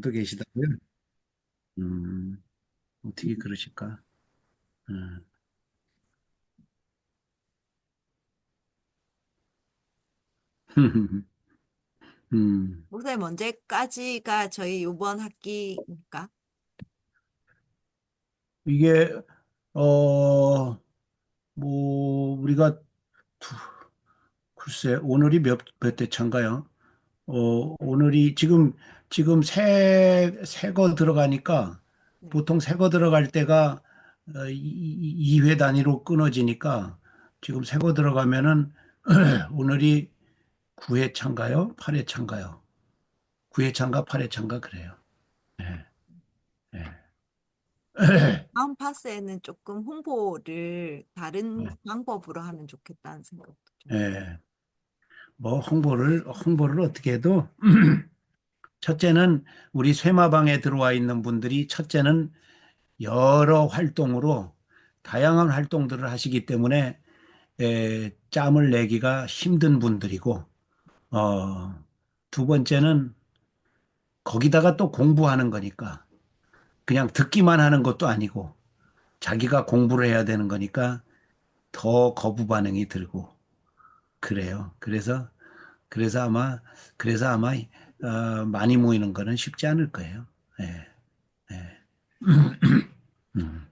분도 계시다고요? 음, 어떻게 그러실까? 음, 음, 목사님 언제까지가 저희 요번 학기입니까? 이게, 어, 우리가, 두- 글쎄, 오늘이 몇 대 차인가요? 오늘이 지금 새 거 들어가니까, 네. 보통 새 거 들어갈 때가 2회 단위로 끊어지니까, 지금 새 거 들어가면은, 오늘이 9회 차인가요? 8회 차인가요? 9회 차인가 8회 차인가 그래요. 예, 예. 다음 파스에는 조금 홍보를 다른 예. 방법으로 하면 좋겠다는 생각도 좀. 예. 뭐 홍보를 어떻게 해도 첫째는 우리 쇠마방에 들어와 있는 분들이 첫째는 여러 활동으로 다양한 활동들을 하시기 때문에 짬을 내기가 힘든 분들이고 두 번째는 거기다가 또 공부하는 거니까 그냥 듣기만 하는 것도 아니고 자기가 공부를 해야 되는 거니까 더 거부 반응이 들고 그래요. 그래서 아마 많이 모이는 거는 쉽지 않을 거예요. 예, 예. 음.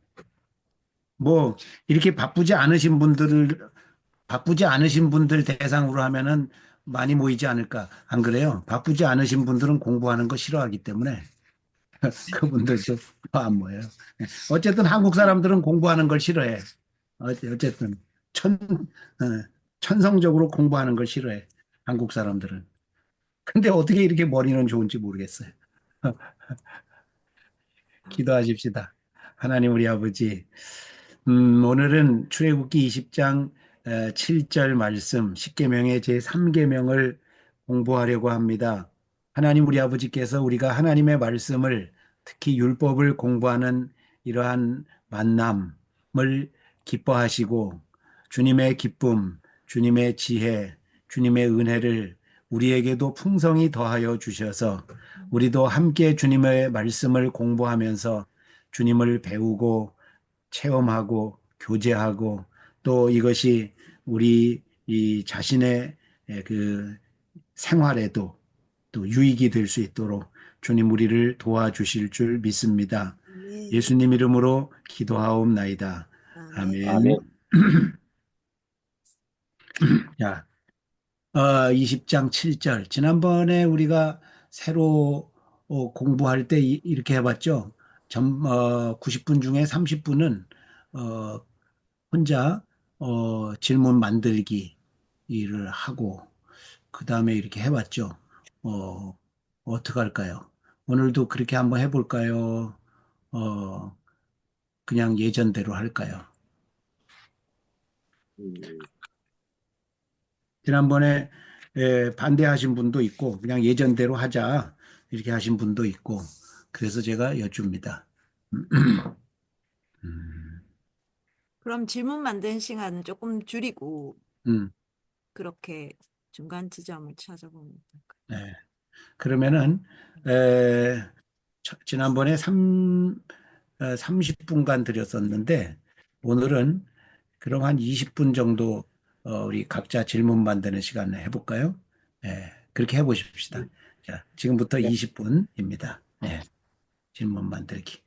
뭐 이렇게 바쁘지 않으신 분들 대상으로 하면은 많이 모이지 않을까? 안 그래요? 바쁘지 않으신 분들은 공부하는 거 싫어하기 때문에 그분들도 안 모여요. 예. 어쨌든 한국 사람들은 공부하는 걸 싫어해. 어쨌든 천성적으로 공부하는 걸 싫어해. 한국 사람들은. 근데 어떻게 이렇게 머리는 좋은지 모르겠어요. 기도하십시다. 하나님 우리 아버지, 오늘은 출애굽기 20장 7절 말씀, 10계명의 제 3계명을 공부하려고 합니다. 하나님 우리 아버지께서 우리가 하나님의 말씀을 특히 율법을 공부하는 이러한 만남을 기뻐하시고 주님의 기쁨, 주님의 지혜, 주님의 은혜를 우리에게도 풍성히 더하여 주셔서 우리도 함께 주님의 말씀을 공부하면서 주님을 배우고 체험하고 교제하고 또 이것이 우리 이 자신의 그 생활에도 또 유익이 될 수 있도록 주님 우리를 도와주실 줄 믿습니다. 네. 예수님 이름으로 기도하옵나이다. 아멘. 아멘. 자, 20장 7절. 지난번에 우리가 새로 공부할 때 이렇게 해봤죠. 90분 중에 30분은 혼자 질문 만들기 일을 하고 그 다음에 이렇게 해봤죠. 어떻게 할까요? 오늘도 그렇게 한번 해볼까요? 어, 그냥 예전대로 할까요? 지난번에 반대하신 분도 있고 그냥 예전대로 하자 이렇게 하신 분도 있고 그래서 제가 여쭙니다. 음, 그럼 질문 만드는 시간은 조금 줄이고 음, 그렇게 중간 지점을 찾아보면 어떨까? 네. 그러면은 에, 지난번에 30분간 드렸었는데 오늘은 그럼 한 20분 정도 우리 각자 질문 만드는 시간을 해볼까요? 예, 그렇게 해보십시다. 자, 지금부터 20분입니다. 예, 질문 만들기.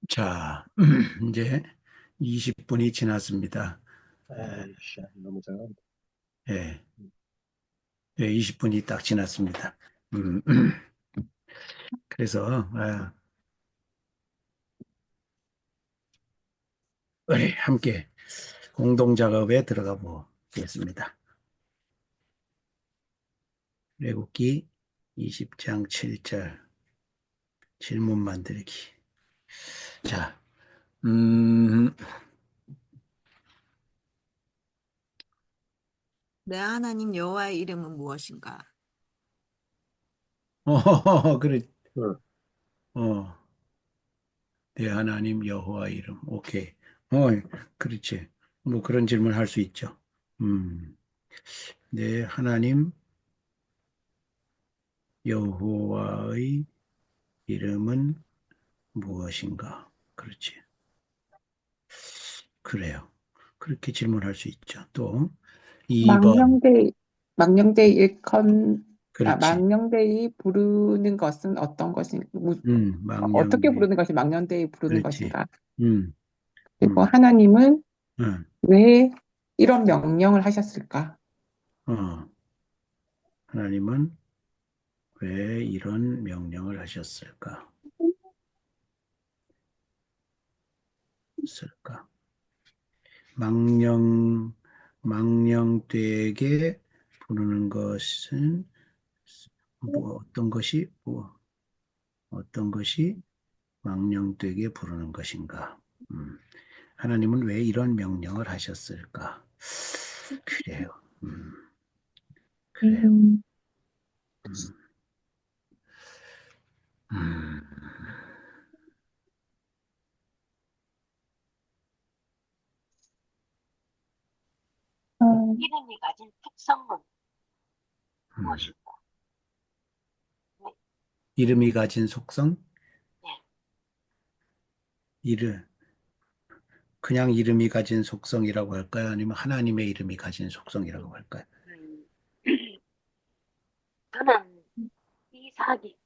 자, 이제 20분이 지났습니다. 아이씨, 너무 잘한다. 예, 예, 20분이 딱 지났습니다. 음, 그래서 우리 함께 공동 작업에 들어가 보겠습니다. 레국기 20장 7절 질문 만들기. 자, 음, 내 하나님 여호와의 이름은 무엇인가? 그래, 응. 어, 내 하나님 여호와 이름. 오케이. 그렇지. 뭐 그런 질문 할 수 있죠. 음, 내 하나님 여호와의 이름은 무엇인가? 그렇지. 그래요. 그렇게 질문할 수 있죠. 또 2번. 망령되이 그렇지. 망령되이 부르는 것은 어떤 어떻게 망령되. 부르는 것이 망령되이 부르는 그렇지. 것인가? 음, 그리고 음, 하나님은 음, 왜 이런 명령을 하셨을까? 어, 하나님은 왜 이런 명령을 하셨을까? 쓸까? 망령, 망령되게 부르는 것은 어떤 것이 망령되게 부르는 것인가? 음, 하나님은 왜 이런 명령을 하셨을까? 그래요. 그래요. 음, 음, 음, 어, 이름이 가진 특성은 음. 무엇일까? 네, 이름이 가진 속성? 네. 이름, 그냥 이름이 가진 속성이라고 할까요? 아니면 하나님의 이름이 가진 속성이라고 할까요? 음, 저는 이삭이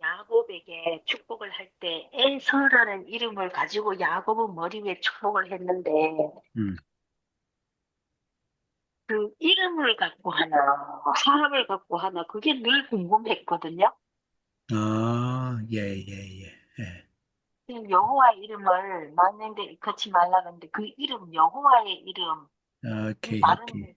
야곱에게 축복을 할 때 에서라는 이름을 가지고 야곱은 머리 위에 축복을 했는데 음. 그 이름을 갖고 하나 사람을 갖고 하나 그게 늘 궁금했거든요. 예, 예, 예. 예. 지금 여호와의 이름을 만약에 잃지 말라 그러는데 그 이름 여호와의 이름 오케이, 오케이. 다른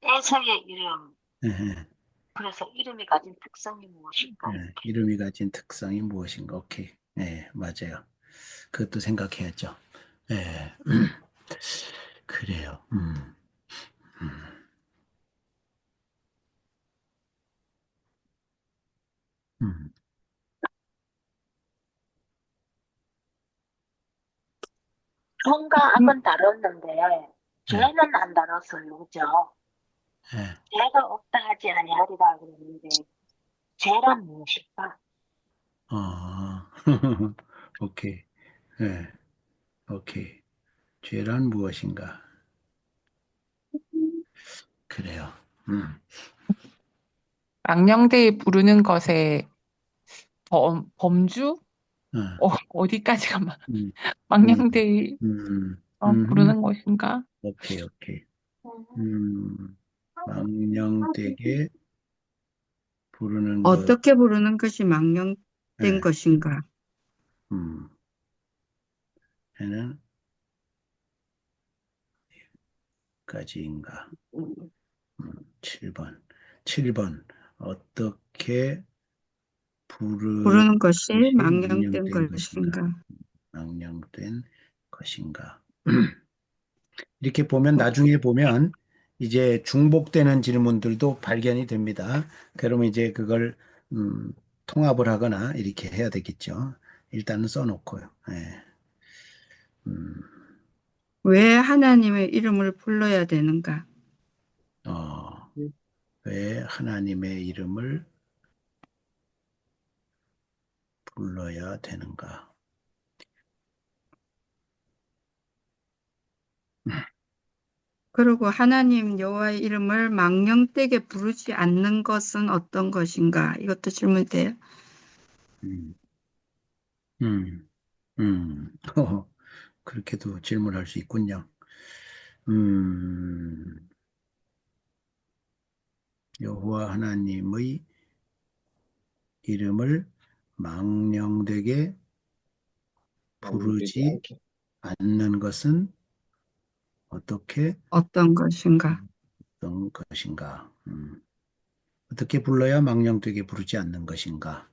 에서의 이름 예, 예. 그래서 이름이 가진 특성이 무엇일까? 예. 이름이 가진 특성이 무엇인가? 오케이. 네, 맞아요. 그것도 생각해야죠. 예. 그래요. 음, 음. 선과 악은 다뤘는데 예, 죄는 안 다뤘어요, 그죠? 예. 죄가 없다 하지 아니하리라 그랬는데 죄란 무엇일까? 어, 오케이. 예, 오케이. 죄란 무엇인가? 그래요. 음, 망령되이 부르는 것의 범주? 어, 어디까지가 음, 음, 망령되이 음, 부르는 것인가? 오케이, 오케이. 음, 망령되게 부르는 것, 어떻게 부르는 것이 망령된 예, 것인가? 음, 에는 까지인가? 7번. 7번. 어떻게 부르는 부르는 것이 것이 망령된 망령된 것인가? 것인가? 망령된 것인가? 이렇게 보면 나중에 보면 이제 중복되는 질문들도 발견이 됩니다. 그러면 이제 그걸 음, 통합을 하거나 이렇게 해야 되겠죠. 일단은 써놓고요. 예. 음, 왜 하나님의 이름을 불러야 되는가? 어, 왜 하나님의 이름을 불러야 되는가? 그리고 하나님 여호와의 이름을 망령되게 부르지 않는 것은 어떤 것인가? 이것도 질문이 돼요. 음, 음, 어, 그렇게도 질문할 수 있군요. 음, 여호와 하나님의 이름을 망령되게 망령되지 부르지 않게. 않는 것은 어떻게 어떤 것인가? 어떤 것인가? 어떻게 불러야 망령되게 부르지 않는 것인가?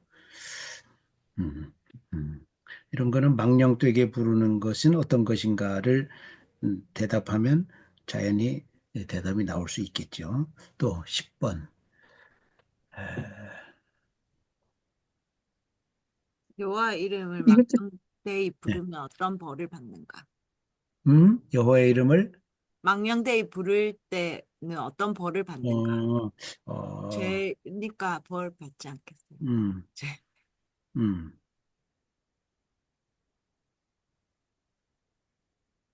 음, 음. 이런 거는 망령되게 부르는 것은 어떤 것인가를 대답하면 자연히 대답이 나올 수 있겠죠. 또 10번. 여호와 이름을 이것도 망령되이 부르면 어떤 벌을 받는가? 여호와의 이름을 망령되이 부를 때는 어떤 벌을 받는가? 어, 어, 죄니까 벌 받지 않겠어요? 음, 죄. 음,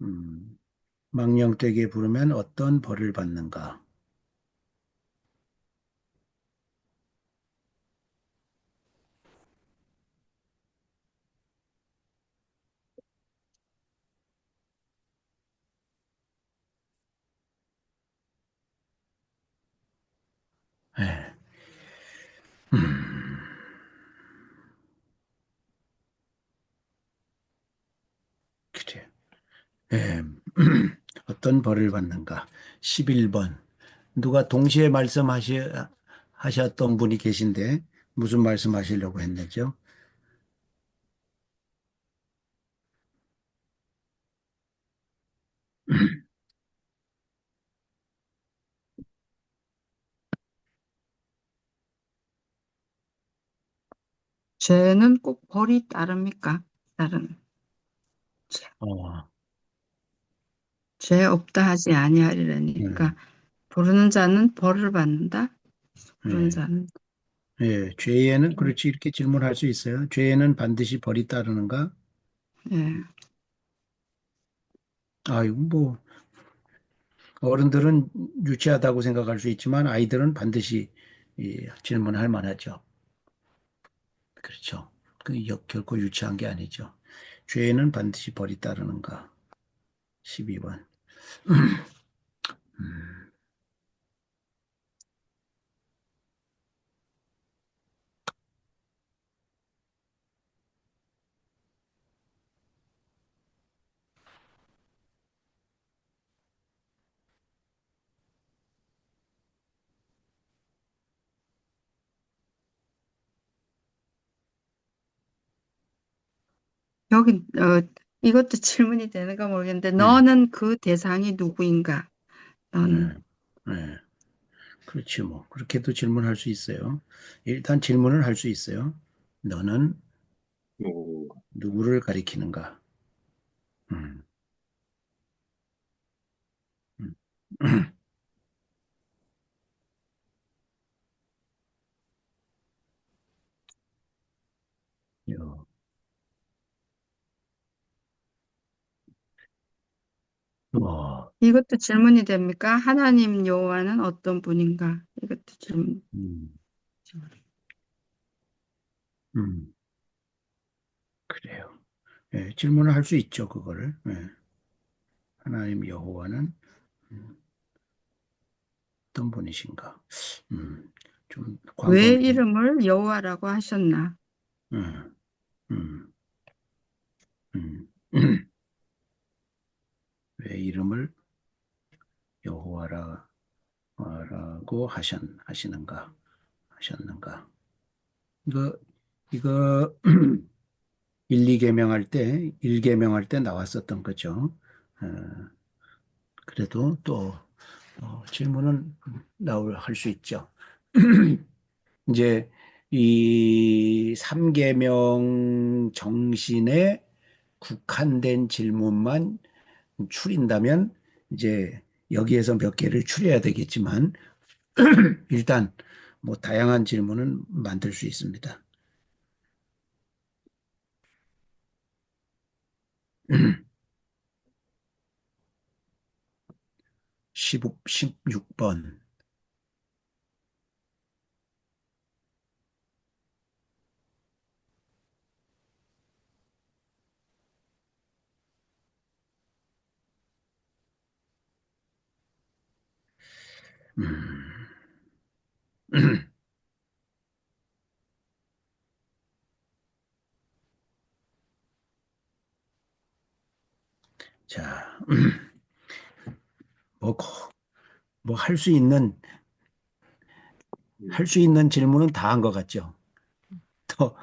음. 망령되게 부르면 어떤 벌을 받는가? 예. 음, 그래. 예. 어떤 벌을 받는가? 11번. 누가 동시에 하셨던 분이 계신데 무슨 말씀하시려고 했는지요? 죄는 꼭 벌이 따릅니까? 죄, 어, 죄 없다 하지 아니하리라니까 음, 부르는 자는 벌을 받는다. 부르는 예. 자는 예, 죄에는 그렇지 이렇게 질문할 수 있어요. 죄에는 반드시 벌이 따르는가? 예. 아이고 뭐 어른들은 유치하다고 생각할 수 있지만 아이들은 반드시 질문할 만하죠. 그렇죠. 결코 유치한 게 아니죠. 죄에는 반드시 벌이 따르는가? 12번. 여기 이것도 질문이 되는가 모르겠는데 네, 너는 그 대상이 누구인가? 네, 너는 네. 그렇지 뭐 그렇게도 질문할 수 있어요. 일단 질문을 할 수 있어요. 너는 누구, 누구를 가리키는가? 음, 음. 요, 뭐, 이것도 질문이 됩니까? 하나님 여호와는 어떤 분인가? 이것도 질문. 음, 그래요. 예, 질문을 할 수 있죠, 그거를. 예. 하나님 여호와는 어떤 분이신가? 음, 좀 왜 광범위. 이름을 여호와라고 하셨나? 음, 음, 음. 왜 이름을 여호와라고 하셨는가? 이거 1, 2계명할 때, 1계명할 때 나왔었던 거죠. 어, 그래도 또 질문은 할 수 있죠. 이제 이 3계명 정신에 국한된 질문만 추린다면 이제 여기에서 몇 개를 추려야 되겠지만 일단 뭐 다양한 질문은 만들 수 있습니다. 16번. 음. 자, 뭐, 뭐 할 수 있는 질문은 다 한 것 같죠? 더,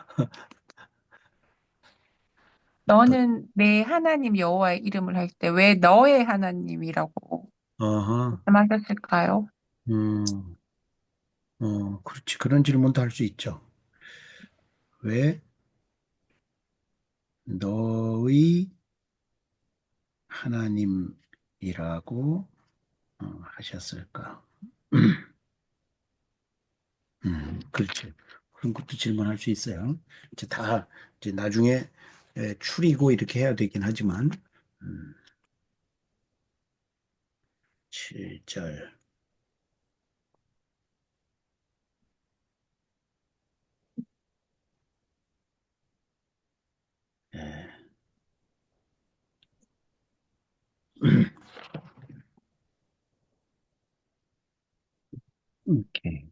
너는 내 하나님 여호와의 이름을 할 때 왜 너의 하나님이라고 어허, 말씀하셨을까요? 음, 그렇지. 그런 질문도 할 수 있죠. 왜 너의 하나님이라고 하셨을까? 그렇지. 그런 것도 질문할 수 있어요. 이제 다 이제 나중에 추리고 이렇게 해야 되긴 하지만, 7절. 오케이.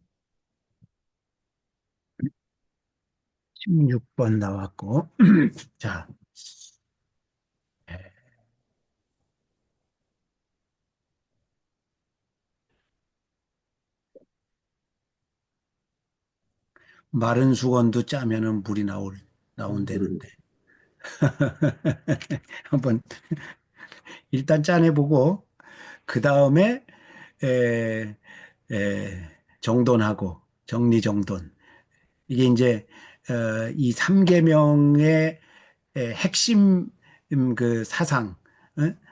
16번 나왔고, 자, 마른 수건도 짜면은 물이 나온다는데. 한번 일단 짜내보고, 그 다음에, 에, 정돈하고, 정리정돈. 이게 이제, 이 삼계명의 핵심 그 사상,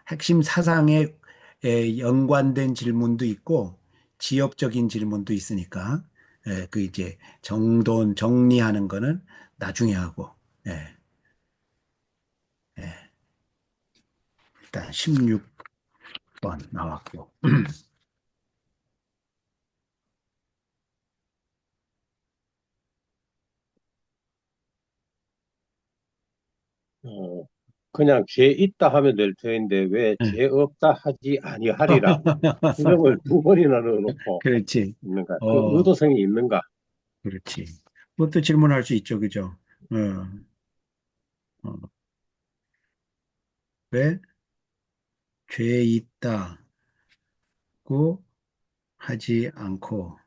핵심 사상에 연관된 질문도 있고 지역적인 질문도 있으니까 그 이제 정리하는 거는 나중에 하고 예, 예. 일단 16번 나왔고 어, 그냥 죄 있다 하면 될 터인데 왜 예. 죄 없다 하지 아니하리라고 수정을 두 번이나 넣어놓고 그렇지. 있는가? 그 어, 의도성이 있는가? 그렇지. 그것도 질문할 수 있죠, 그죠? 어, 왜 죄 있다고 하지 않고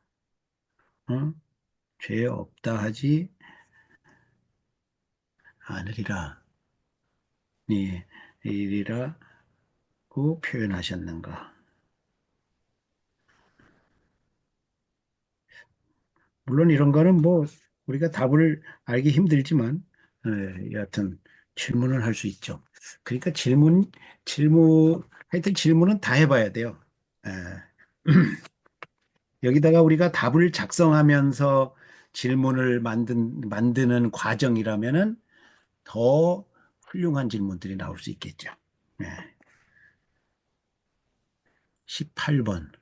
어? 죄 없다 하지 않으리라. 예, 이리라고 표현하셨는가. 물론 이런 거는 뭐 우리가 답을 알기 힘들지만 여하튼 질문을 할 수 있죠. 그러니까 하여튼 질문은 다 해봐야 돼요. 예. 여기다가 우리가 답을 작성하면서 질문을 만드는 과정이라면은 더 훌륭한 질문들이 나올 수 있겠죠. 예. 18번.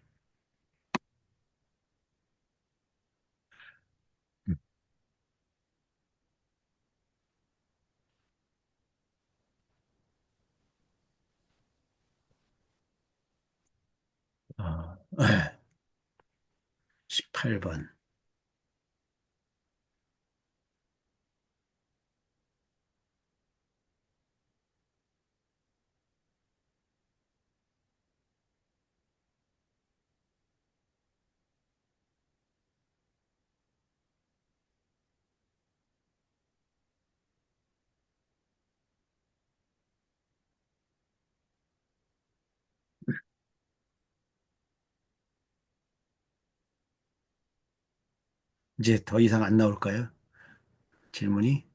어, 18번. 이제 더 이상 안 나올까요? 질문이?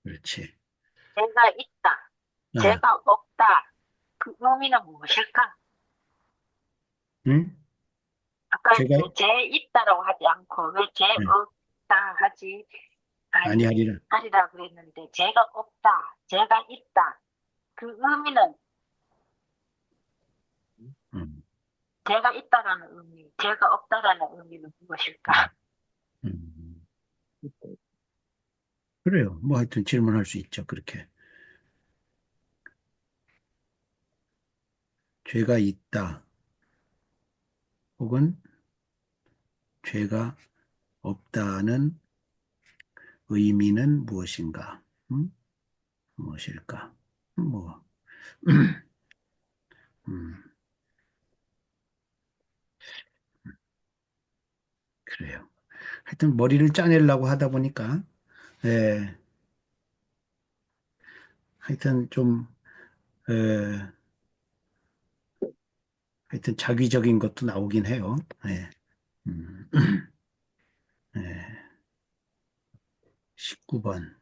그렇지. 죄가 있다, 아, 죄가 없다. 그 의미는 무엇일까? 응? 아까 제가 제 있다라고 하지 않고 왜 제 예, 없다 하지 아니하리라. 아니하리라 그랬는데 제가 없다, 제가 있다. 그 의미는 음, 제가 있다라는 의미, 제가 없다라는 의미는 무엇일까? 음. 그래요. 뭐 하여튼 질문할 수 있죠. 그렇게. 죄가 있다. 혹은 죄가 없다는 의미는 무엇인가? 무엇일까? 뭐, 음, 그래요. 하여튼 머리를 짜내려고 하다 보니까, 예, 하여튼 좀, 예, 하여튼 자기적인 것도 나오긴 해요. 예, 음, 예, 19번.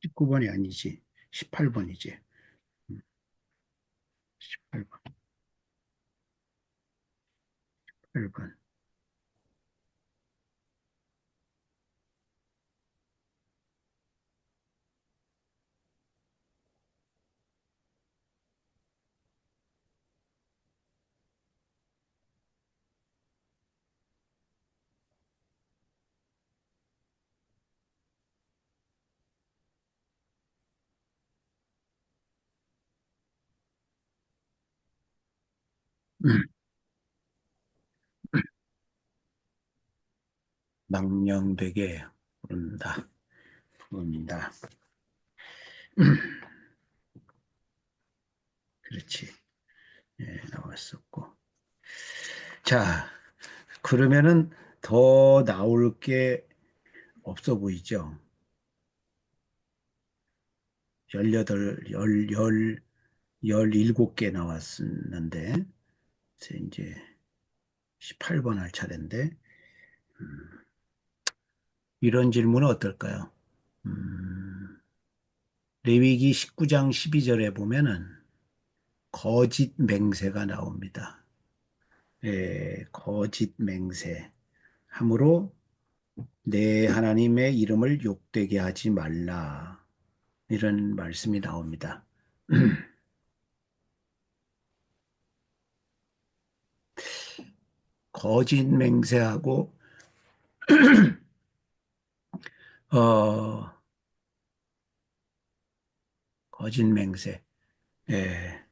19번이 아니지. 18번이지. 18번. 18번. 망령되게 부른다. 부른다. 그렇지. 예, 나왔었고. 자, 그러면은 더 나올 게 없어 보이죠? 18, 17개 나왔었는데, 이제 18번 할 차례인데, 이런 질문은 어떨까요? 음, 레위기 19장 12절에 보면은 거짓 맹세가 나옵니다. 예, 거짓 맹세. 함으로 내 하나님의 이름을 욕되게 하지 말라. 이런 말씀이 나옵니다. 거짓 맹세하고 어 거짓 맹세. 예.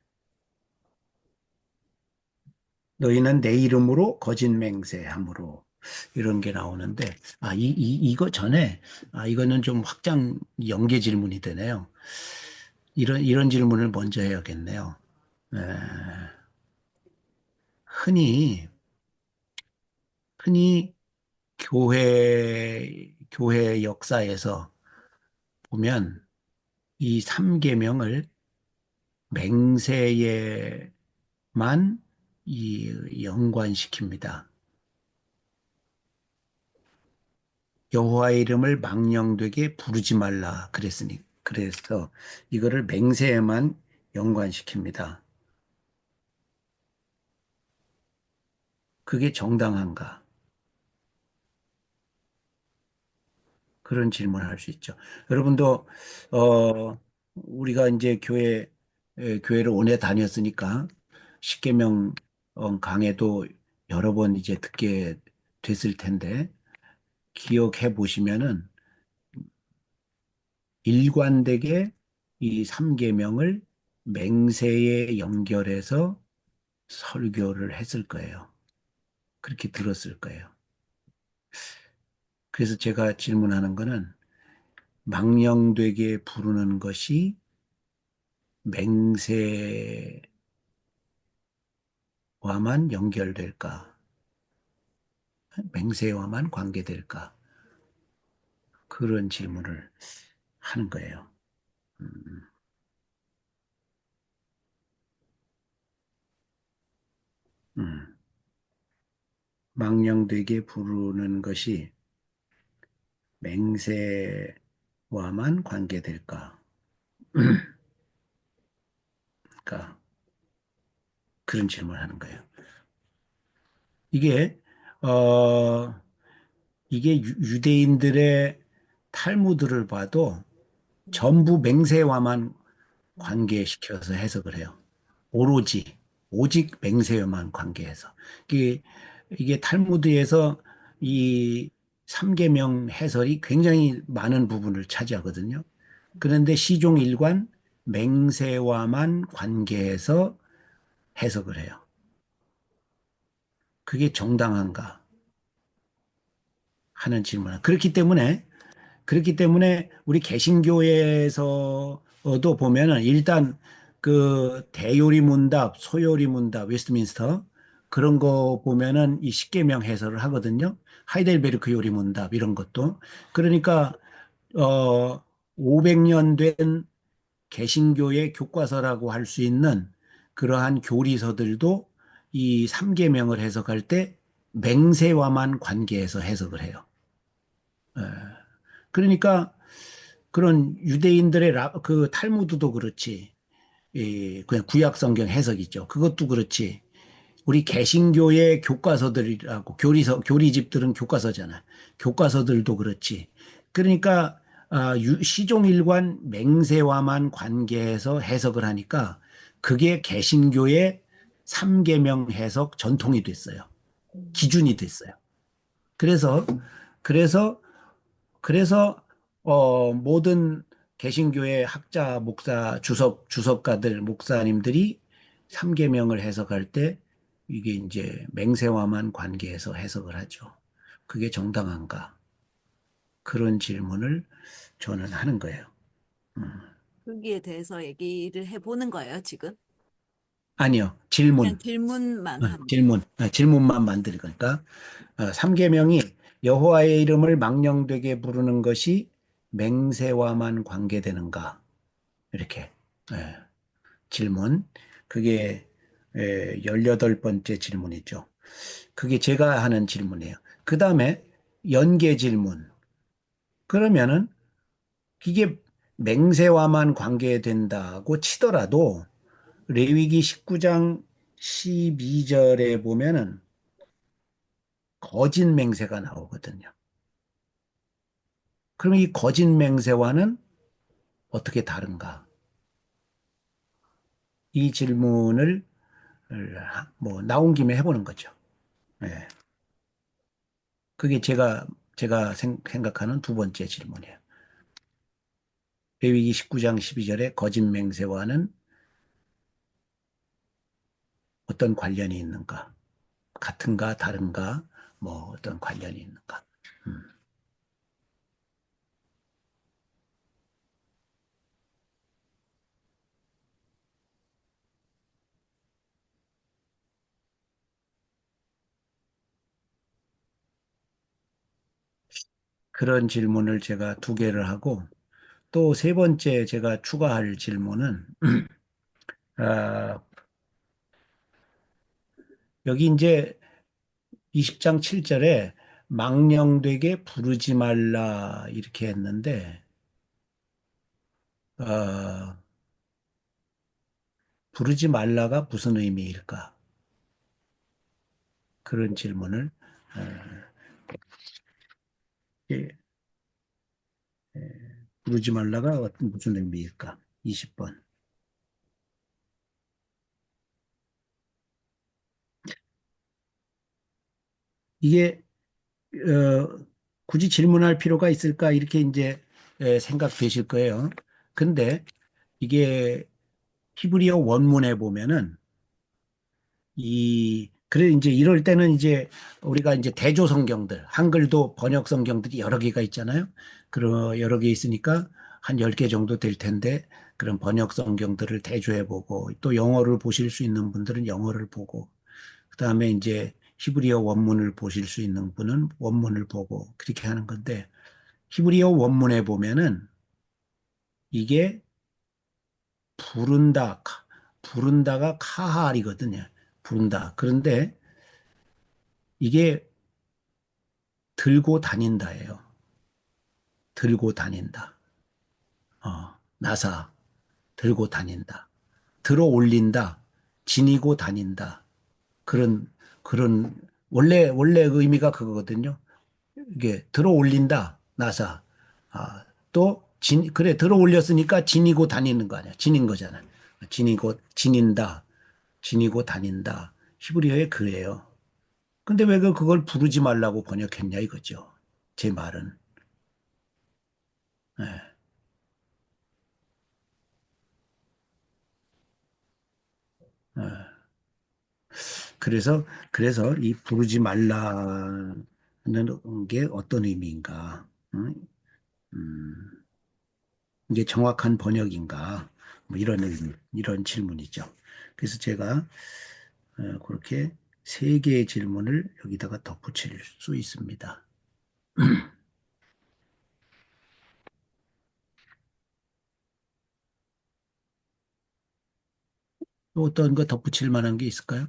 너희는 내 이름으로 거짓 맹세함으로 이런 게 나오는데 이거 전에 이거는 좀 확장 연계 질문이 되네요. 이런 질문을 먼저 해야겠네요. 예. 흔히 흔히 교회 역사에서 보면 이 삼계명을 맹세에만 연관시킵니다. 여호와의 이름을 망령되게 부르지 말라 그랬으니 그래서 이거를 맹세에만 연관시킵니다. 그게 정당한가? 그런 질문을 할 수 있죠. 여러분도 우리가 이제 교회를 오래 다녔으니까 십계명 강해도 여러 번 이제 듣게 됐을 텐데 기억해 보시면은 일관되게 이 삼계명을 맹세에 연결해서 설교를 했을 거예요. 그렇게 들었을 거예요. 그래서 제가 질문하는 거는 망령되게 부르는 것이 맹세와만 연결될까? 맹세와만 관계될까? 그런 질문을 하는 거예요. 음, 음. 망령되게 부르는 것이 맹세와 와만 관계될까? 그러니까 그런 질문을 하는 거예요. 이게 어 이게 유대인들의 탈무드를 봐도 전부 맹세와만 관계시켜서 해석을 해요. 오직 맹세와만 관계해서. 이게 탈무드에서 이 삼계명 해설이 굉장히 많은 부분을 차지하거든요. 그런데 시종일관 맹세와만 관계해서 해석을 해요. 그게 정당한가 하는 질문. 그렇기 때문에 우리 개신교에서도 보면은 일단 그 대요리문답, 소요리문답, 웨스트민스터 그런 거 보면은 이 십계명 해설을 하거든요. 하이델베르크 요리문답 이런 것도. 그러니까 500년 된 개신교의 교과서라고 할 수 있는 그러한 교리서들도 이 삼계명을 해석할 때 맹세와만 관계해서 해석을 해요. 예. 그러니까 그런 유대인들의 그 탈무드도 그렇지, 그냥 구약 성경 해석이죠. 그것도 그렇지. 우리 개신교의 교과서들이라고 교리집들은 교과서잖아. 교과서들도 그렇지. 그러니까 시종일관 맹세와만 관계해서 해석을 하니까 그게 개신교의 삼계명 해석 전통이 됐어요. 기준이 됐어요. 그래서 그래서 그래서 모든 개신교의 학자, 목사, 주석가들, 목사님들이 삼계명을 해석할 때 이게 이제 맹세와만 관계해서 해석을 하죠. 그게 정당한가? 그런 질문을 저는 하는 거예요. 거기에 대해서 얘기를 해보는 거예요, 지금? 아니요, 그냥 질문. 질문만 하는. 질문만 만들 거니까. 삼계명이 여호와의 이름을 망령되게 부르는 것이 맹세와만 관계되는가? 이렇게 예, 질문. 그게 18번째 질문이죠. 그게 제가 하는 질문이에요. 그 다음에 연계 질문. 그러면은 이게 맹세와만 관계된다고 치더라도 레위기 19장 12절에 보면은 거짓 맹세가 나오거든요. 그럼 이 거짓 맹세와는 어떻게 다른가? 이 질문을 뭐 나온 김에 해보는 거죠. 예. 그게 제가 생각하는 두 번째 질문이에요. 레위기 19장 12절에 거짓 맹세와는 어떤 관련이 있는가? 같은가, 다른가? 뭐 어떤 관련이 있는가? 음. 그런 질문을 제가 두 개를 하고 또 세 번째 제가 추가할 질문은 아, 여기 이제 20장 7절에 망령되게 부르지 말라 이렇게 했는데 어, 부르지 말라가 무슨 의미일까? 그런 질문을 예, 부르지 말라가 무슨 의미일까? 20번. 이게 굳이 질문할 필요가 있을까? 이렇게 이제 생각되실 거예요. 근데 이게 히브리어 원문에 보면은 그래 이제 이럴 때는 이제 우리가 이제 대조 성경들, 한글도 번역 성경들이 여러 개가 있잖아요. 그런 여러 개 있으니까 한 10개 정도 될 텐데 그런 번역 성경들을 대조해 보고 또 영어를 보실 수 있는 분들은 영어를 보고 그다음에 이제 히브리어 원문을 보실 수 있는 분은 원문을 보고 그렇게 하는 건데 히브리어 원문에 보면은 이게 부른다, 부른다가 카할이거든요. 부른다. 그런데 이게 들고 다닌다예요. 들고 다닌다. 나사, 들고 다닌다. 들어 올린다. 지니고 다닌다. 그런, 원래 의미가 그거거든요. 이게 들어 올린다. 나사. 그래, 들어 올렸으니까 지니고 다니는 거 아니야. 지닌 거잖아. 지닌다. 지니고 다닌다. 히브리어에 그래요. 근데 왜 그걸 부르지 말라고 번역했냐 이거죠. 제 말은. 예, 예. 그래서 이 부르지 말라는 게 어떤 의미인가? 응? 음, 이게 정확한 번역인가? 뭐 이런 의미, 이런 질문이죠. 그래서 제가 그렇게 세 개의 질문을 여기다가 덧붙일 수 있습니다. 또 어떤 거 덧붙일 만한 게 있을까요?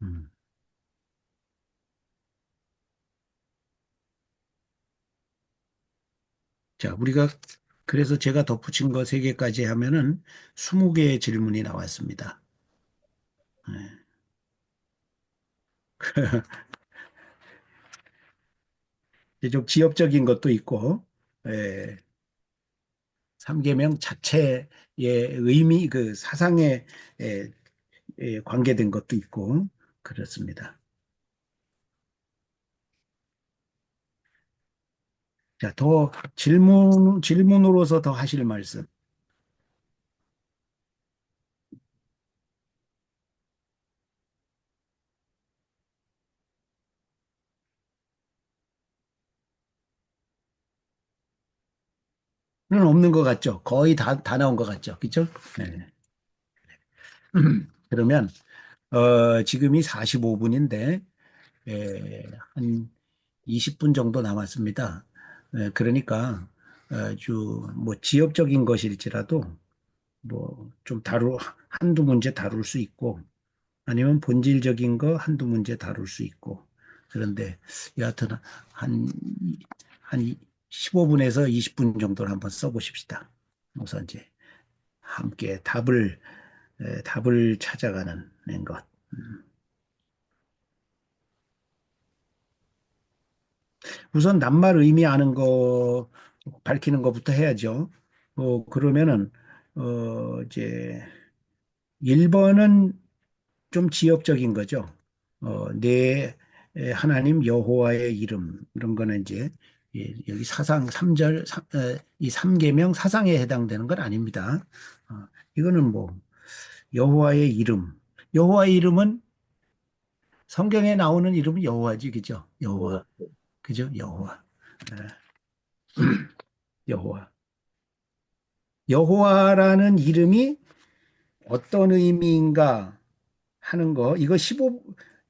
음. 자, 그래서 제가 덧붙인 거 세 개까지 하면은 20개의 질문이 나왔습니다. 네. 이제 좀 지엽적인 것도 있고, 예, 삼계명 자체의 의미, 그 사상에 관계된 것도 있고, 그렇습니다. 자, 더 질문으로서 더 하실 말씀. 는 없는 것 같죠? 거의 다 나온 것 같죠? 그죠? 네. 그러면, 지금이 45분인데, 한 20분 정도 남았습니다. 그러니까, 아주 뭐 지역적인 것일지라도, 뭐 좀 한두 문제 다룰 수 있고, 아니면 본질적인 거 한두 문제 다룰 수 있고, 그런데 여하튼 한, 한 15분에서 20분 정도를 한번 써보십시다. 우선 이제 함께 답을 찾아가는 것. 우선 낱말 의미 아는 거 밝히는 것부터 해야죠. 그러면은, 이제 1번은 좀 지역적인 거죠. 내 하나님 여호와의 이름 이런 거는 이제 여기 사상 3절 이 3계명 사상에 해당되는 건 아닙니다. 이거는 뭐 여호와의 이름. 여호와의 이름은 성경에 나오는 이름은 여호와지, 그죠? 여호와, 그죠? 여호와, 예, 여호와. 여호와라는 이름이 어떤 의미인가 하는 거,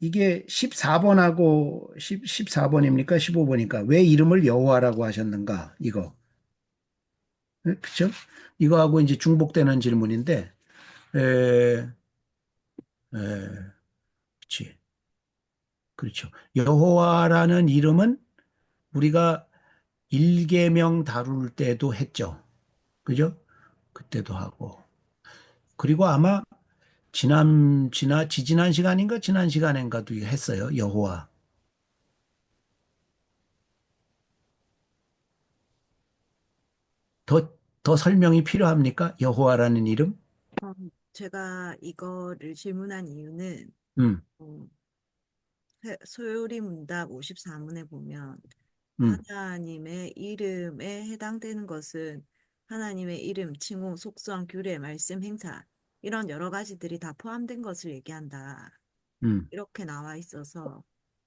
이게 14번하고 14번입니까? 15번입니까? 왜 이름을 여호와라고 하셨는가? 이거. 그렇죠? 이거하고 이제 중복되는 질문인데, 에, 에, 그렇지. 그렇죠. 여호와라는 이름은 우리가 일계명 다룰 때도 했죠. 그죠? 그때도 하고. 그리고 아마 지지난 시간인가 지난 시간인가도 했어요. 여호와. 더 설명이 필요합니까? 여호와라는 이름? 어, 제가 이거를 질문한 이유는 음, 어, 소요리 문답 54문에 보면 음, 하나님의 이름에 해당되는 것은 하나님의 이름, 칭호, 속성, 규례, 말씀, 행사 이런 여러 가지들이 다 포함된 것을 얘기한다. 음, 이렇게 나와 있어서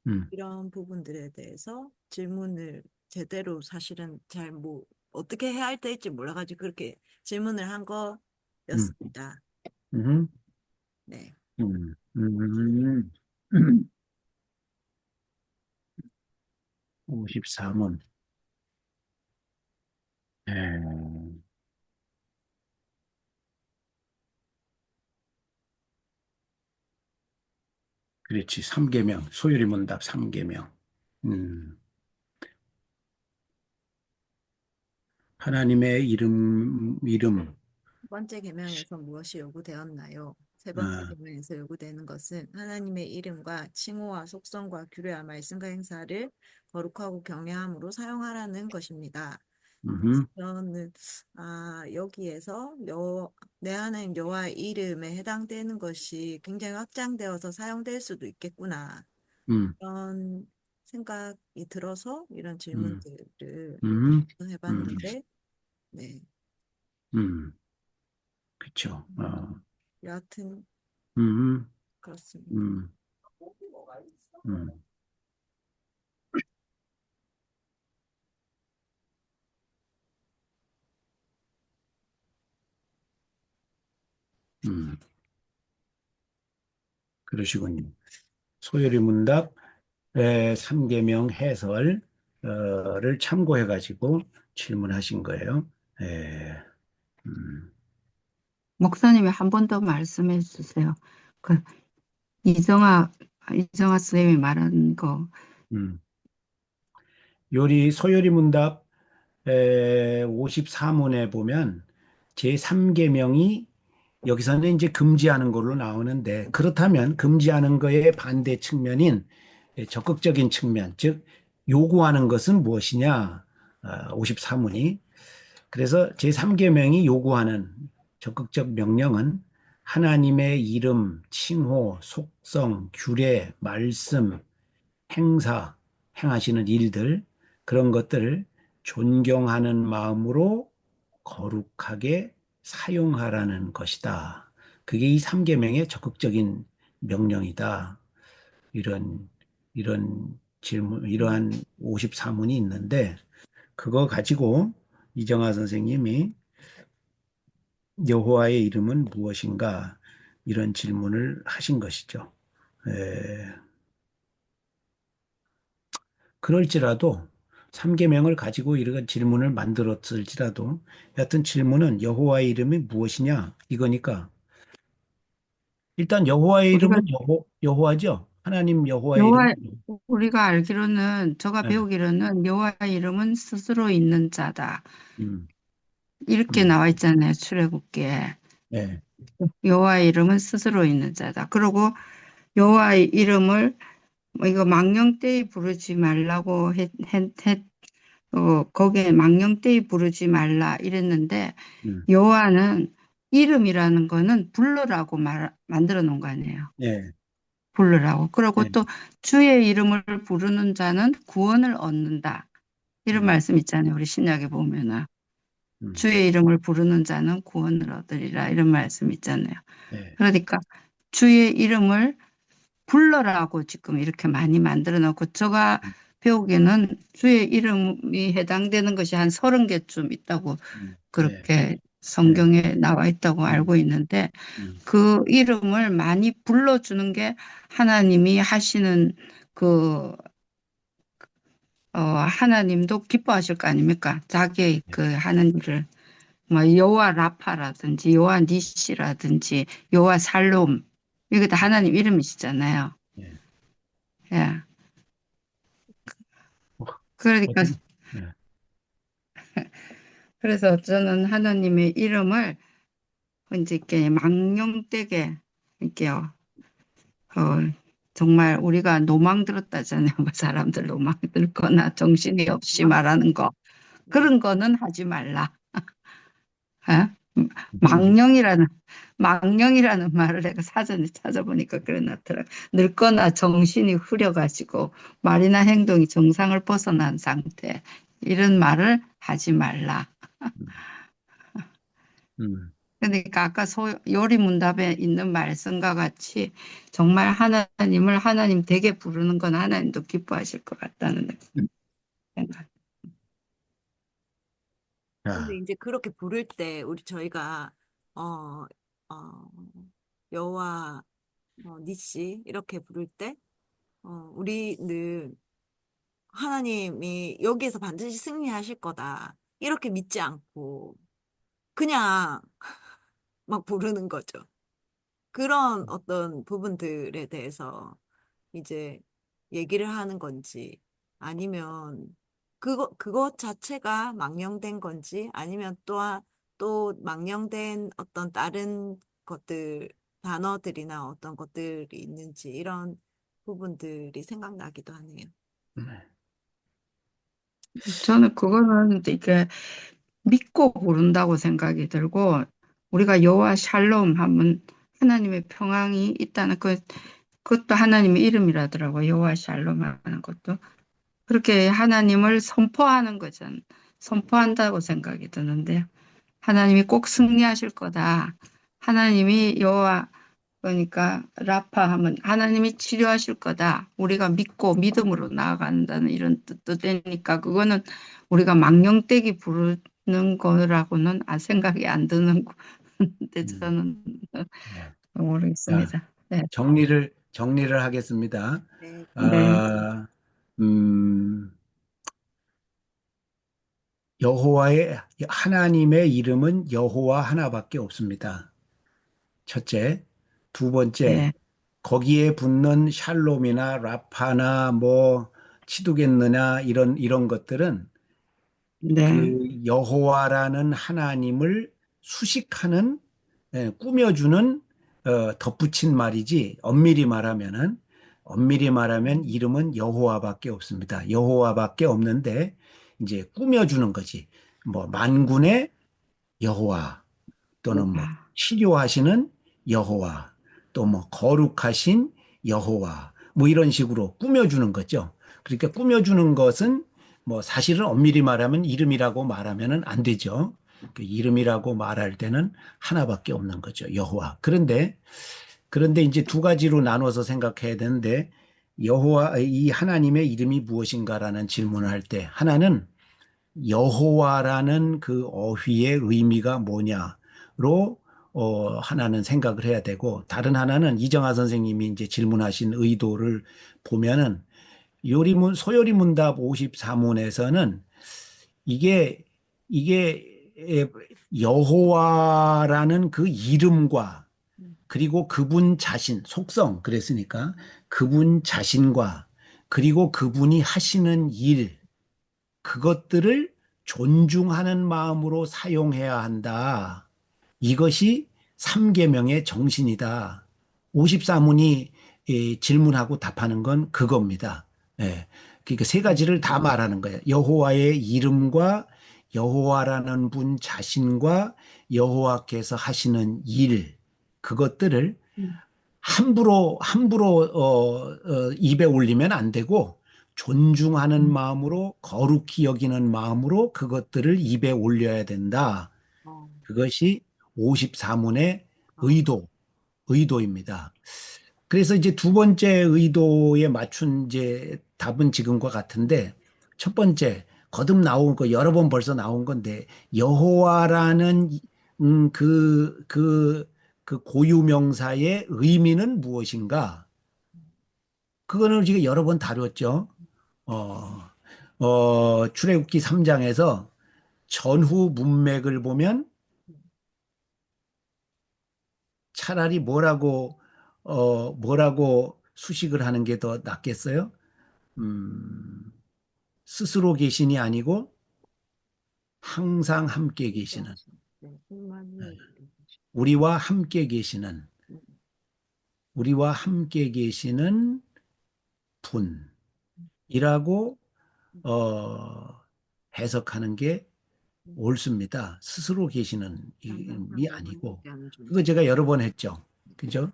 음, 이런 부분들에 대해서 질문을 제대로 사실은 잘 뭐 어떻게 해야 할 때일지 몰라가지고 그렇게 질문을 한 음, 거였습니다. 음, 네. 음, 음, 54문. 그렇지. 3계명. 소율이 문답 3계명. 음, 하나님의 이름, 첫 번째 계명에서 무엇이 요구되었나요? 세 번째 아, 계명에서 요구되는 것은 하나님의 이름과 칭호와 속성과 규례와 말씀과 행사를 거룩하고 경외함으로 사용하라는 것입니다. 음, 저는 여기에서 내 하나님 여호와의 이름에 해당되는 것이 굉장히 확장되어서 사용될 수도 있겠구나. 음, 그런 생각이 들어서 이런 음, 질문들을 음, 음, 해봤는데, 네. 그쵸. 여하튼 음, 그렇습니다. 음, 음, 음, 그러시군요. 소요리 문답 3계명 해설을 참고해 가지고 질문하신 거예요. 예, 음, 목사님이 한 번 더 말씀해 주세요. 그 이정아 선생님이 말한 거. 음. 소요리 문답 54문에 보면 제3계명이 여기서는 이제 금지하는 걸로 나오는데, 그렇다면 금지하는 거의 반대 측면인 적극적인 측면, 즉 요구하는 것은 무엇이냐? 54문이. 그래서 제3계명이 요구하는 적극적 명령은 하나님의 이름, 칭호, 속성, 규례, 말씀, 행사, 행하시는 일들, 그런 것들을 존경하는 마음으로 거룩하게 사용하라는 것이다. 그게 이 3계명의 적극적인 명령이다. 이런, 이런 질문, 이러한 54문이 있는데, 그거 가지고 이정아 선생님이 여호와의 이름은 무엇인가? 이런 질문을 하신 것이죠. 에, 그럴지라도 3계명을 가지고 이런 질문을 만들었을지라도 여하튼 질문은 여호와의 이름이 무엇이냐 이거니까 일단 여호와의 우리가 이름은 여호와죠. 하나님 여호와의 이름은 여호와 우리가 알기로는 제가 네. 배우기로는 여호와의 이름은 스스로 있는 자다. 음, 이렇게 음, 나와 있잖아요. 출애굽기에. 네, 여호와의 이름은 스스로 있는 자다. 그리고 여호와의 이름을 뭐 이거 망령되이 부르지 말라고 거기에 망령되이 부르지 말라 이랬는데 음, 여호와는 이름이라는 거는 불러라고 만들어 놓은 거 아니에요. 네, 부르라고. 그리고 네, 또 주의 이름을 부르는 자는 구원을 얻는다. 이런 음, 말씀 있잖아요. 우리 신약에 보면은. 음, 주의 이름을 부르는 자는 구원을 얻으리라. 이런 말씀 있잖아요. 네, 그러니까 주의 이름을 불러라고 지금 이렇게 많이 만들어 놓고 제가 배우기에는 주의 이름이 해당되는 것이 한 30개쯤 있다고 네, 그렇게 네, 성경에 나와 있다고 음, 알고 있는데 음, 그 이름을 많이 불러주는 게 하나님이 하시는 그, 하나님도 기뻐하실 거 아닙니까? 자기의 그 하는 일을. 뭐 여호와 라파라든지 여호와 니시라든지 여호와 살롬 이게 다 하나님 이름이시잖아요. 네. 예. 어, 그러니까 네, 그래서 저는 하나님의 이름을 이제 이렇게 망령되게 이렇게요. 정말 우리가 노망 들었다잖아요. 뭐 사람들 노망 들거나 정신이 없이 말하는 거. 네. 그런 거는 하지 말라. 예? 음, 망령이라는 망령이라는 말을 내가 사전에 찾아보니까 그래 놨더라. 늙거나 정신이 흐려가지고 말이나 행동이 정상을 벗어난 상태 이런 말을 하지 말라. 음, 그러니까 아까 요리문답에 있는 말씀과 같이 정말 하나님을 하나님 되게 부르는 건 하나님도 기뻐하실 것 같다는 생각. 근데 자, 이제 그렇게 부를 때 저희가 어, 어, 여호와 니시 이렇게 부를 때 우리는 하나님이 여기에서 반드시 승리하실 거다. 이렇게 믿지 않고 그냥 막 부르는 거죠. 그런 어떤 부분들에 대해서 이제 얘기를 하는 건지 아니면 그것 자체가 망령된 건지 아니면 또 망령된 어떤 다른 것들, 단어들이나 어떤 것들이 있는지 이런 부분들이 생각나기도 하네요. 네. 저는 그거는 이게 믿고 부른다고 생각이 들고, 우리가 여호와 샬롬 하면 하나님의 평강이 있다는 그것도 하나님의 이름이라더라고요. 여호와 샬롬 하는 것도. 그렇게 하나님을 선포하는 거잖아요. 선포한다고 생각이 드는데, 하나님이 꼭 승리하실 거다. 하나님이 여호와, 그러니까 라파 하면 하나님이 치료하실 거다. 우리가 믿고 믿음으로 나아간다는 이런 뜻도 되니까 그거는 우리가 망령되기 부르는 거라고는 생각이 안 드는 건데 저는 네. 자, 모르겠습니다. 네. 정리를 하겠습니다. 네. 네. 아, 하나님의 이름은 여호와 하나밖에 없습니다. 첫째. 두 번째, 네. 거기에 붙는 샬롬이나 라파나 뭐 치두겠느냐 이런 것들은 네. 그 여호와라는 하나님을 수식하는, 꾸며주는, 덧붙인 말이지. 엄밀히 말하면 이름은 여호와밖에 없습니다. 여호와밖에 없는데 이제 꾸며주는 거지. 뭐 만군의 여호와, 또는 뭐 여호와. 치료하시는 여호와, 또 뭐 거룩하신 여호와, 뭐 이런 식으로 꾸며주는 거죠. 그러니까 꾸며주는 것은 뭐 사실은 엄밀히 말하면 이름이라고 말하면은 안 되죠. 그 이름이라고 말할 때는 하나밖에 없는 거죠. 여호와. 그런데 이제 두 가지로 나눠서 생각해야 되는데, 이 하나님의 이름이 무엇인가라는 질문을 할 때, 하나는 여호와라는 그 어휘의 의미가 뭐냐로 하나는 생각을 해야 되고, 다른 하나는 이정아 선생님이 이제 질문하신 의도를 보면은 소요리문답 54문에서는 이게 여호와라는 그 이름과, 그리고 그분 자신, 속성 그랬으니까 그분 자신과, 그리고 그분이 하시는 일, 그것들을 존중하는 마음으로 사용해야 한다. 이것이 삼계명의 정신이다. 54문이 질문하고 답하는 건 그겁니다. 예. 그러니까 세 가지를 다 말하는 거예요. 여호와의 이름과 여호와라는 분 자신과 여호와께서 하시는 일, 그것들을 함부로 입에 올리면 안 되고, 존중하는 마음으로, 거룩히 여기는 마음으로 그것들을 입에 올려야 된다. 어, 그것이 54문의 어, 의도입니다. 그래서 이제 두 번째 의도에 맞춘 이제 답은 지금과 같은데, 첫 번째 거듭 나온 거, 여러 번 벌써 나온 건데, 여호와라는 그 고유명사의 의미는 무엇인가? 그거는 우리가 여러 번 다뤘죠. 출애굽기 3장에서 전후 문맥을 보면 차라리 뭐라고 수식을 하는 게 더 낫겠어요? 스스로 계신이 아니고 항상 함께 계시는, 네, 힘만이 우리와 함께 계시는, 우리와 함께 계시는 분이라고 해석하는 게 옳습니다. 스스로 계시는 이름이 아니고. 그거 제가 여러 번 했죠. 그죠?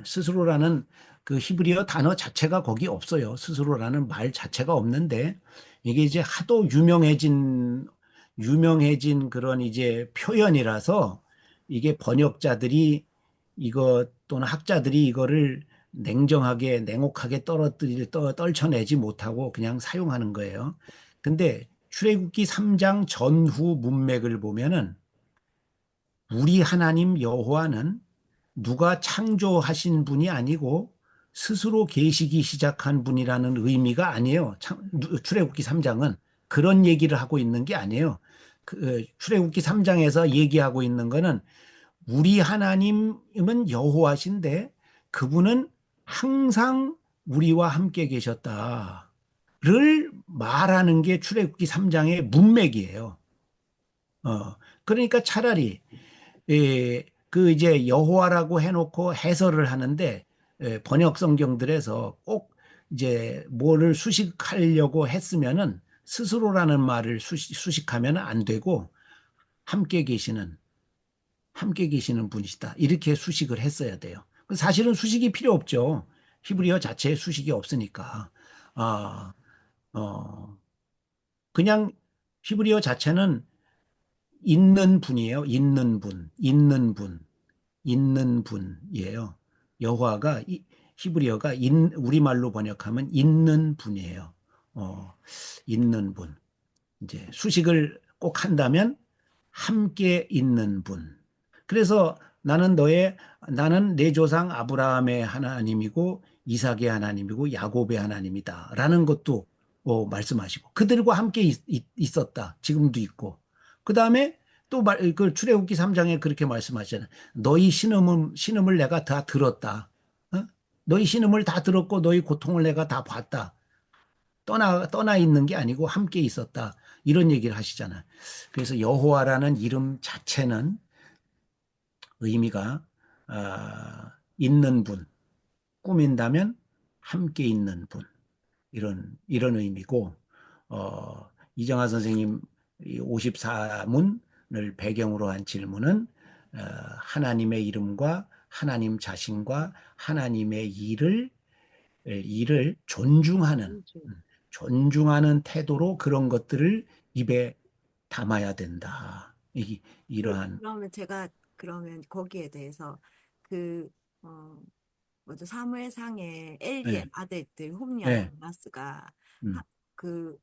스스로라는 그 히브리어 단어 자체가 거기 없어요. 스스로라는 말 자체가 없는데, 이게 이제 하도 유명해진 그런 이제 표현이라서, 이게 번역자들이 또는 학자들이 이거를 냉혹하게 떨쳐내지 못하고 그냥 사용하는 거예요. 근데 출애굽기 3장 전후 문맥을 보면은, 우리 하나님 여호와는 누가 창조하신 분이 아니고 스스로 계시기 시작한 분이라는 의미가 아니에요. 출애굽기 3장은 그런 얘기를 하고 있는 게 아니에요. 출애굽기 3장에서 얘기하고 있는 거는, 우리 하나님은 여호와신데 그분은 항상 우리와 함께 계셨다. 말하는 게 출애굽기 3장의 문맥이에요. 그러니까 차라리 그 이제 여호와라고 해놓고 해설을 하는데 번역 성경들에서 꼭 이제 뭐를 수식하려고 했으면은 스스로라는 말을 수식하면 안 되고 함께 계시는 분이시다. 이렇게 수식을 했어야 돼요. 사실은 수식이 필요 없죠. 히브리어 자체에 수식이 없으니까. 아, 그냥 히브리어 자체는 있는 분이에요. 있는 분이에요. 여호와가 히브리어가 우리말로 번역하면 있는 분이에요. 있는 분. 이제 수식을 꼭 한다면 함께 있는 분. 그래서 나는 내 조상 아브라함의 하나님이고 이삭의 하나님이고 야곱의 하나님이다라는 것도 말씀하시고 그들과 함께 있었다. 지금도 있고. 그다음에 또 그 출애굽기 3장에 그렇게 말씀하잖아요. 너희 신음을 내가 다 들었다. 너희 신음을 다 들었고 너희 고통을 내가 다 봤다. 떠나 있는 게 아니고 함께 있었다. 이런 얘기를 하시잖아요. 그래서 여호와라는 이름 자체는 의미가 있는 분, 꾸민다면 함께 있는 분 이런 의미고 이정하 선생님 54문을 배경으로 한 질문은 하나님의 이름과 하나님 자신과 하나님의 일을 존중하는 태도로 그런 것들을 입에 담아야 된다. 이러한 그러면 제가 그러면 거기에 대해서 그 뭐죠 사무엘상의 엘리의 네, 아들들 홈리와 네, 비나스가 음, 그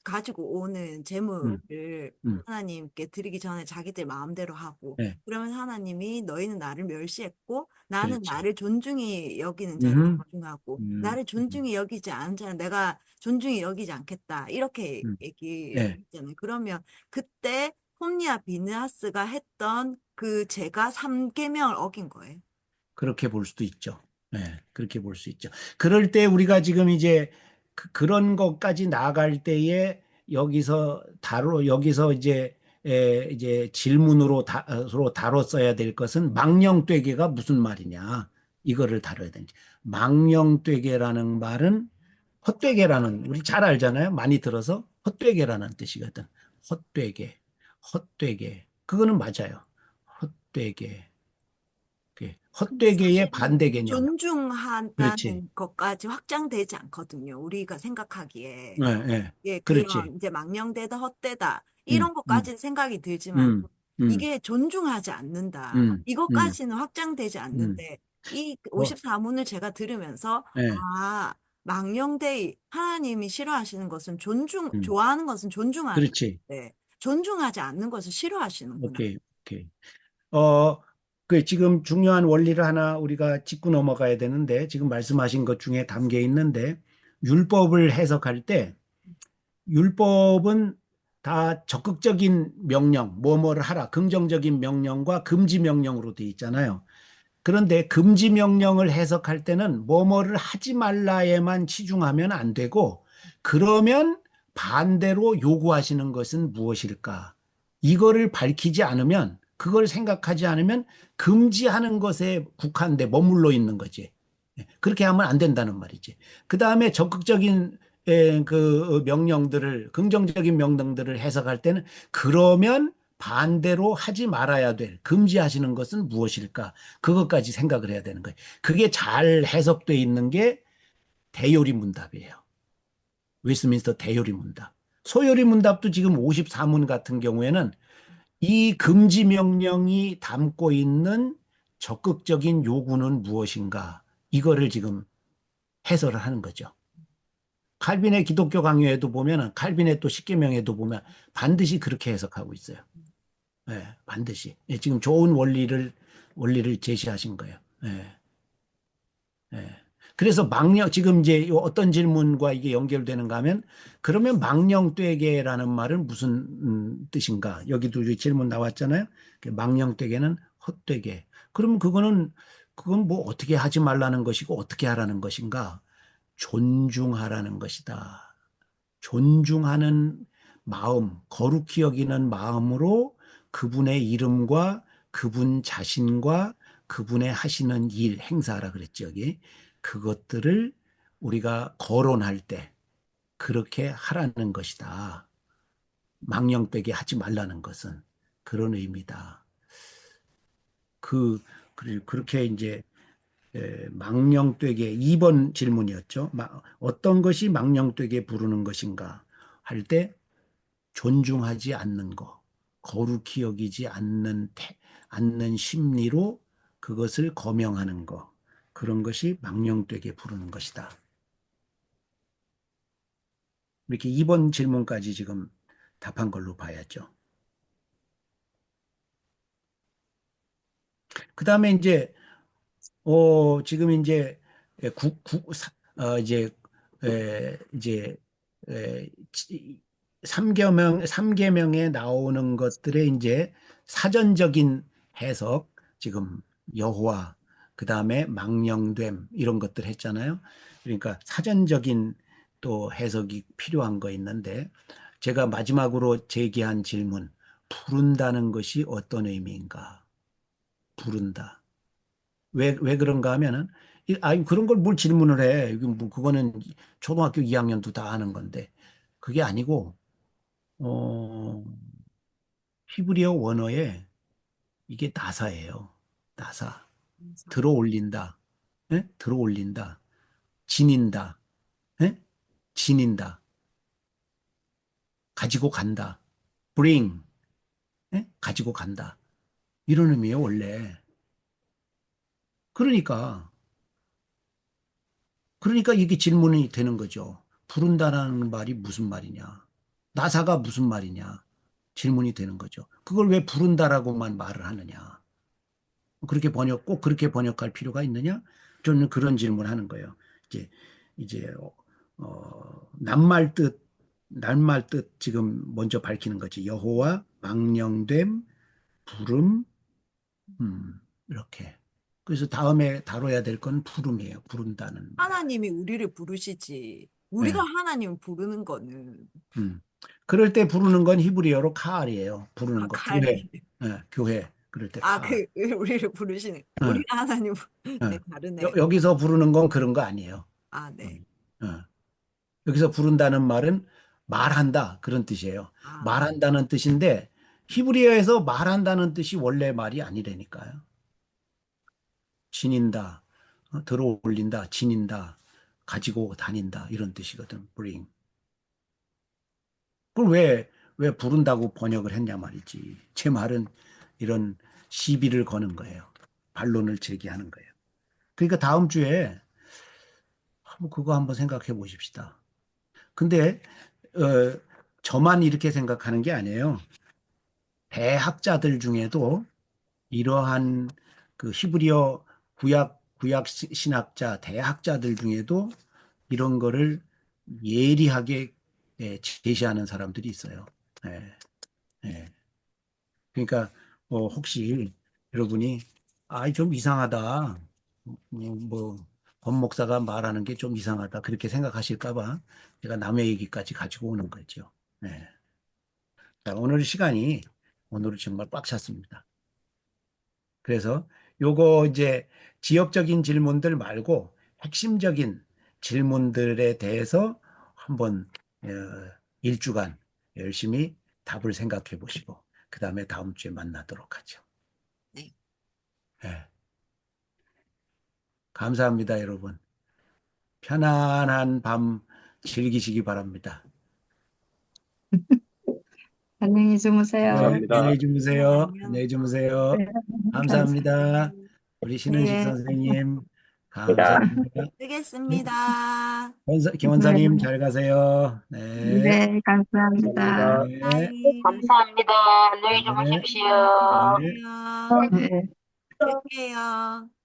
가지고 오는 음, 재물을 음, 하나님께 드리기 전에 자기들 마음대로 하고 네, 그러면 하나님이 너희는 나를 멸시했고 나는 그렇지. 나를 존중히 여기는 자를 음, 존중하고 음, 나를 존중히 여기지 않은 자는 내가 존중히 여기지 않겠다 이렇게 얘기를 네, 했잖아요. 그러면 그때 홈리와 비느하스가 했던 그 죄가 3계명을 어긴 거예요. 그렇게 볼 수도 있죠. 네, 그렇게 볼 수 있죠. 그럴 때 우리가 지금 이제 그런 것까지 나아갈 때에 여기서 이제 질문으로 서로 다뤘어야 될 것은 망령되게가 무슨 말이냐 이거를 다뤄야 되는지. 망령되게라는 말은 헛되게라는 우리 잘 알잖아요. 많이 들어서 헛되게라는 뜻이거든. 헛되게 그거는 맞아요. 헛되게 근데 헛되게의 사실은 반대 개념. 그렇지. 존중한다는 것까지 확장되지 않거든요. 우리가 생각하기에. 네, 네. 예, 그렇지. 그런 이제 망령되다, 헛되다 음, 이런 음, 것까지는 생각이 들지만 음, 음, 이게 존중하지 않는다. 음, 음, 이것까지는 확장되지 음. 않는데 이 뭐, 54문을 제가 들으면서 네, 망령되이 하나님이 싫어하시는 것은 음. 좋아하는 것은 존중하는 그렇지. 건데 존중하지 않는 것을 싫어하시는구나. 오케이, 오케이. 어, 지금 중요한 원리를 하나 우리가 짚고 넘어가야 되는데, 지금 말씀하신 것 중에 담겨 있는데, 율법을 해석할 때, 율법은 다 적극적인 명령, 뭐뭐를 하라, 긍정적인 명령과 금지 명령으로 되어 있잖아요. 그런데 금지 명령을 해석할 때는 뭐뭐를 하지 말라에만 치중하면 안 되고, 그러면 반대로 요구하시는 것은 무엇일까? 이거를 밝히지 않으면, 그걸 생각하지 않으면 금지하는 것에 국한돼 머물러 있는 거지. 그렇게 하면 안 된다는 말이지. 그 다음에 적극적인 그 명령들을, 긍정적인 명령들을 해석할 때는 그러면 반대로 하지 말아야 될, 금지하시는 것은 무엇일까? 그것까지 생각을 해야 되는 거예요. 그게 잘 해석되어 있는 게 대요리 문답이에요. 웨스트민스터 대요리 문답. 소요리 문답도 지금 54문 같은 경우에는 이 금지 명령이 담고 있는 적극적인 요구는 무엇인가? 이거를 지금 해설을 하는 거죠. 칼빈의 기독교 강요에도 보면은 칼빈의 또 십계명에도 보면 반드시 그렇게 해석하고 있어요. 예, 반드시. 예, 지금 좋은 원리를 제시하신 거예요. 예, 예. 그래서 지금 이제 어떤 질문과 이게 연결되는가 하면, 그러면 망령되게라는 말은 무슨 뜻인가? 여기도 질문 나왔잖아요. 망령되게는 헛되게. 그러면 그건 뭐 어떻게 하지 말라는 것이고 어떻게 하라는 것인가? 존중하라는 것이다. 존중하는 마음, 거룩히 여기는 마음으로 그분의 이름과 그분 자신과 그분의 하시는 일, 행사라 그랬죠, 여기. 그것들을 우리가 거론할 때 그렇게 하라는 것이다. 망령되게 하지 말라는 것은 그런 의미다. 그렇게 이제 망령되게 2번 질문이었죠. 어떤 것이 망령되게 부르는 것인가 할 때 존중하지 않는 것, 거룩히 여기지 않는 심리로 그것을 거명하는 것, 그런 것이 망령되게 부르는 것이다. 이렇게 2번 질문까지 지금 답한 걸로 봐야죠. 그 다음에 이제 지금 이제 이제 3계명에 나오는 것들의 이제 사전적인 해석, 지금 여호와, 그 다음에 망령됨 이런 것들 했잖아요. 그러니까 사전적인 또 해석이 필요한 거 있는데, 제가 마지막으로 제기한 질문, 부른다는 것이 어떤 의미인가? 부른다. 왜 그런가 하면은, 그런 걸 뭘 질문을 해. 그거는 초등학교 2학년도 다 아는 건데. 그게 아니고, 어, 히브리어 원어에 이게 나사예요. 나사. 들어 올린다. 예? 들어 올린다. 지닌다. 예? 지닌다. 가지고 간다. bring. 예? 가지고 간다. 이런 의미예요, 원래. 그러니까 이게 질문이 되는 거죠. 부른다라는 말이 무슨 말이냐? 나사가 무슨 말이냐? 질문이 되는 거죠. 그걸 왜 부른다라고만 말을 하느냐? 꼭 그렇게 번역할 필요가 있느냐? 저는 그런 질문을 하는 거예요. 이제 낱말 뜻 지금 먼저 밝히는 거지. 여호와, 망령됨, 부름, 이렇게. 그래서 다음에 다뤄야 될 건 부름이에요. 부른다는 말. 하나님이 우리를 부르시지. 우리가 네. 하나님을 부르는 거는 음. 그럴 때 부르는 건 히브리어로 카알이에요. 부르는 거. 교회. 칼. 교회. 그럴 때 카알. 우리를 부르시는, 어, 우리가 하나님, 네, 어. 다르네요. 여기서 부르는 건 그런 거 아니에요. 네. 어. 여기서 부른다는 말은 말한다. 그런 뜻이에요. 말한다는 뜻인데 히브리어에서 말한다는 뜻이 원래 말이 아니라니까요. 지닌다. 들어 올린다. 지닌다. 가지고 다닌다. 이런 뜻이거든. bring. 그걸 왜 부른다고 번역을 했냐 말이지. 제 말은 이런 시비를 거는 거예요. 반론을 제기하는 거예요. 그러니까 다음 주에 그거 한번 생각해 보십시다. 근데 저만 이렇게 생각하는 게 아니에요. 대학자들 중에도 이러한 그 히브리어 구약 신학자 대학자들 중에도 이런 거를 예리하게 제시하는 사람들이 있어요. 예, 예. 그러니까 혹시 여러분이 좀 이상하다. 권 목사가 말하는 게 좀 이상하다. 그렇게 생각하실까 봐 제가 남의 얘기까지 가지고 오는 거죠. 예. 자, 오늘은 정말 꽉 찼습니다. 그래서 요거 이제 지역적인 질문들 말고 핵심적인 질문들에 대해서 한번 어, 일주간 열심히 답을 생각해 보시고 그 다음에 다음 주에 만나도록 하죠. 네. 네. 감사합니다, 여러분. 편안한 밤 즐기시기 바랍니다. 안녕히 네, 주무세요. 감사합니다. 안녕히 주무세요. 안녕. 안녕히 주무세요. 네, 감사합니다. 우리 신은식 네, 선생님, 감사합니다. 쓰겠습니다. 김원사님, 잘 가세요. 네. 네, 감사합니다. 감사합니다. 네. 감사합니다. 안녕히 네. 주무십시오. 네. 안녕하세요. 네. 뵐게요.